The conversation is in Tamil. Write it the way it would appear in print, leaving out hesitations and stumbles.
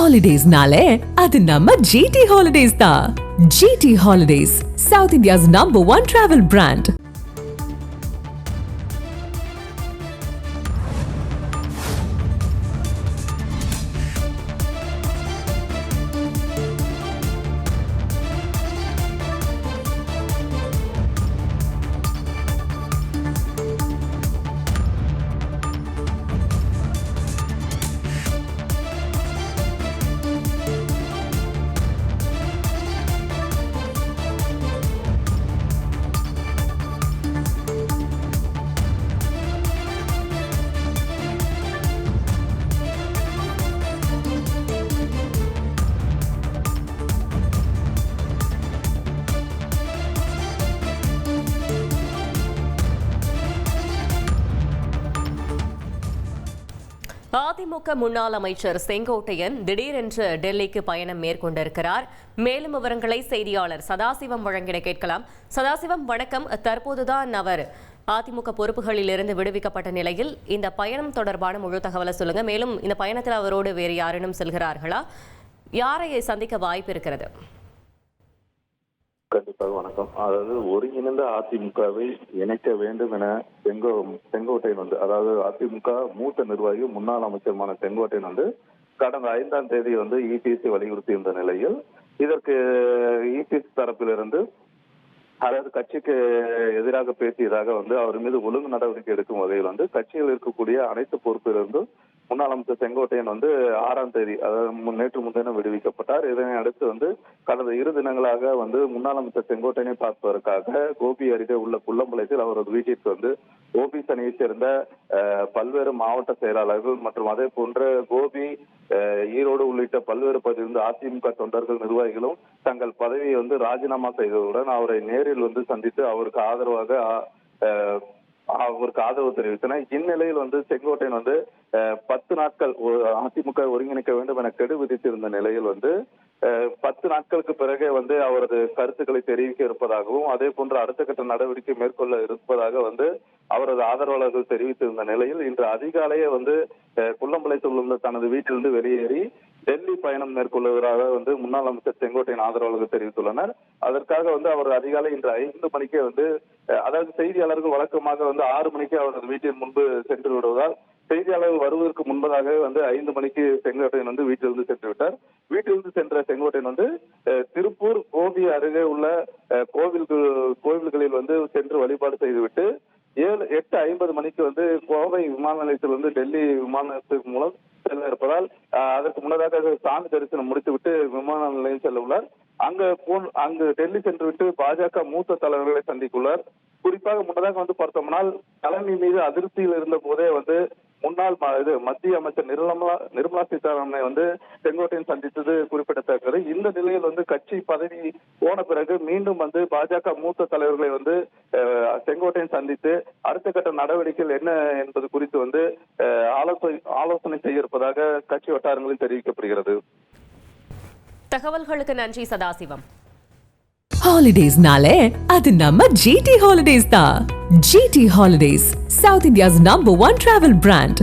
Holidays-nale, அது நம்ம GT Holidays தான். GT Holidays, South India's #1 travel brand. AIADMK முன்னாள் அமைச்சர் செங்கோட்டையன் திடீரென்று டெல்லிக்கு பயணம் மேற்கொண்டிருக்கிறார். மேலும் விவரங்களை செய்தியாளர் சதாசிவம் வழங்கிட கேட்கலாம். சதாசிவம், வணக்கம். தற்போதுதான் அவர் அதிமுக பொறுப்புகளில் இருந்து விடுவிக்கப்பட்ட நிலையில் இந்த பயணம் தொடர்பான முழு தகவலை சொல்லுங்க. மேலும் இந்த பயணத்தில் அவரோடு வேறு யாரேனும் செல்கிறார்களா? யாரை சந்திக்க வாய்ப்பு இருக்கிறது? கண்டிப்பாக வணக்கம். அதாவது ஒருங்கிணைந்த அதிமுகவை இணைக்க வேண்டும் என செங்கோட்டையன் அதாவது அதிமுக மூத்த நிர்வாகி முன்னாள் அமைச்சருமான செங்கோட்டையன் கடந்த 5ஆம் தேதி இபிஎஸ் வலியுறுத்தி இருந்த நிலையில் இதற்கு இபிஎஸ் தரப்பிலிருந்து அதாவது கட்சிக்கு எதிராக பேசியதாக அவர் மீது ஒழுங்கு நடவடிக்கை எடுக்கும் வகையில் கட்சியில் இருக்கக்கூடிய அனைத்து பொறுப்பிலிருந்தும் முன்னாள் அமைச்சர் செங்கோட்டையன் 6ஆம் தேதி அதாவது நேற்று முன்தினம் விடுவிக்கப்பட்டார். இதனை அடுத்து கடந்த 2 தினங்களாக முன்னாள் அமைச்சர் செங்கோட்டையனை பார்ப்பதற்காக கோபி அருகே உள்ள புள்ளம்பாளையத்தில் அவரது வீட்டிற்கு ஓபிஎஸ் அணியைச் சேர்ந்த பல்வேறு மாவட்ட செயலாளர்கள் மற்றும் அதே போன்ற கோபி, ஈரோடு உள்ளிட்ட பல்வேறு பகுதியில் அதிமுக தொண்டர்கள் நிர்வாகிகளும் தங்கள் பதவியை ராஜினாமா செய்ததுடன் அவரை நேரில் சந்தித்து அவருக்கு ஆதரவு தெரிவித்தனர். இந்நிலையில் செங்கோட்டையன் 10 நாட்கள் அதிமுக ஒருங்கிணைக்க வேண்டும் என கெடு விதித்திருந்த நிலையில் 10 நாட்களுக்கு பிறகே அவரது கருத்துக்களை தெரிவிக்க இருப்பதாகவும் அதே போன்று அடுத்த கட்ட நடவடிக்கை மேற்கொள்ள இருப்பதாக அவரது ஆதரவாளர்கள் தெரிவித்திருந்த நிலையில் இன்று அதிகாலையே புள்ளம்பாளையத்தில் உள்ள தனது வீட்டிலிருந்து வெளியேறி டெல்லி பயணம் மேற்கொள்வதாக முன்னாள் அமைச்சர் செங்கோட்டையன் ஆதரவாளர்கள் தெரிவித்துள்ளனர். அதற்காக அவர் அதிகாலை இன்று 5 மணிக்கே அதாவது செய்தியாளர்கள் வழக்கமாக 6 மணிக்கு அவரது வீட்டின் முன்பு சென்று விடுவதால் செய்தியாளர்கள் வருவதற்கு முன்பதாக 5 மணிக்கு செங்கோட்டையன் வீட்டிலிருந்து சென்று விட்டார். வீட்டிலிருந்து சென்ற செங்கோட்டையன் திருப்பூர், கோபி அருகே உள்ள கோவில்களில் சென்று வழிபாடு செய்துவிட்டு 8:50 மணிக்கு கோவை விமான நிலையத்தில் டெல்லி விமான நிலையத்திற்கு மூலம் செல்ல இருப்பதால் அதற்கு முன்னதாக சாமி தரிசனம் முடித்துவிட்டு விமான நிலையம் செல்ல உள்ளார். அங்கு டெல்லி சென்று விட்டு பாஜக மூத்த தலைவர்களை சந்திக்குள்ளார். குறிப்பாக முன்னதாக பார்த்தோம்னால் தலைமை மீது அதிருப்தியில் இருந்த போதே முன்னாள் மத்திய அமைச்சர் நிர்மலா சீதாராமனை செங்கோட்டையன் சந்தித்தது குறிப்பிடத்தக்கது. இந்த நிலையில் கட்சி பதவி போன பிறகு மீண்டும் பாஜக மூத்த தலைவர்களை செங்கோட்டையன் சந்தித்து அடுத்த கட்ட நடவடிக்கைகள் என்ன என்பது குறித்து ஆலோசனை செய்ய இருப்பதாக கட்சி வட்டாரங்களில் தெரிவிக்கப்படுகிறது. தகவல்களுக்கு நன்றி சதாசிவம். Holidays-nale, அது நம்ம GT Holidays தான். GT Holidays, South India's #1 travel brand.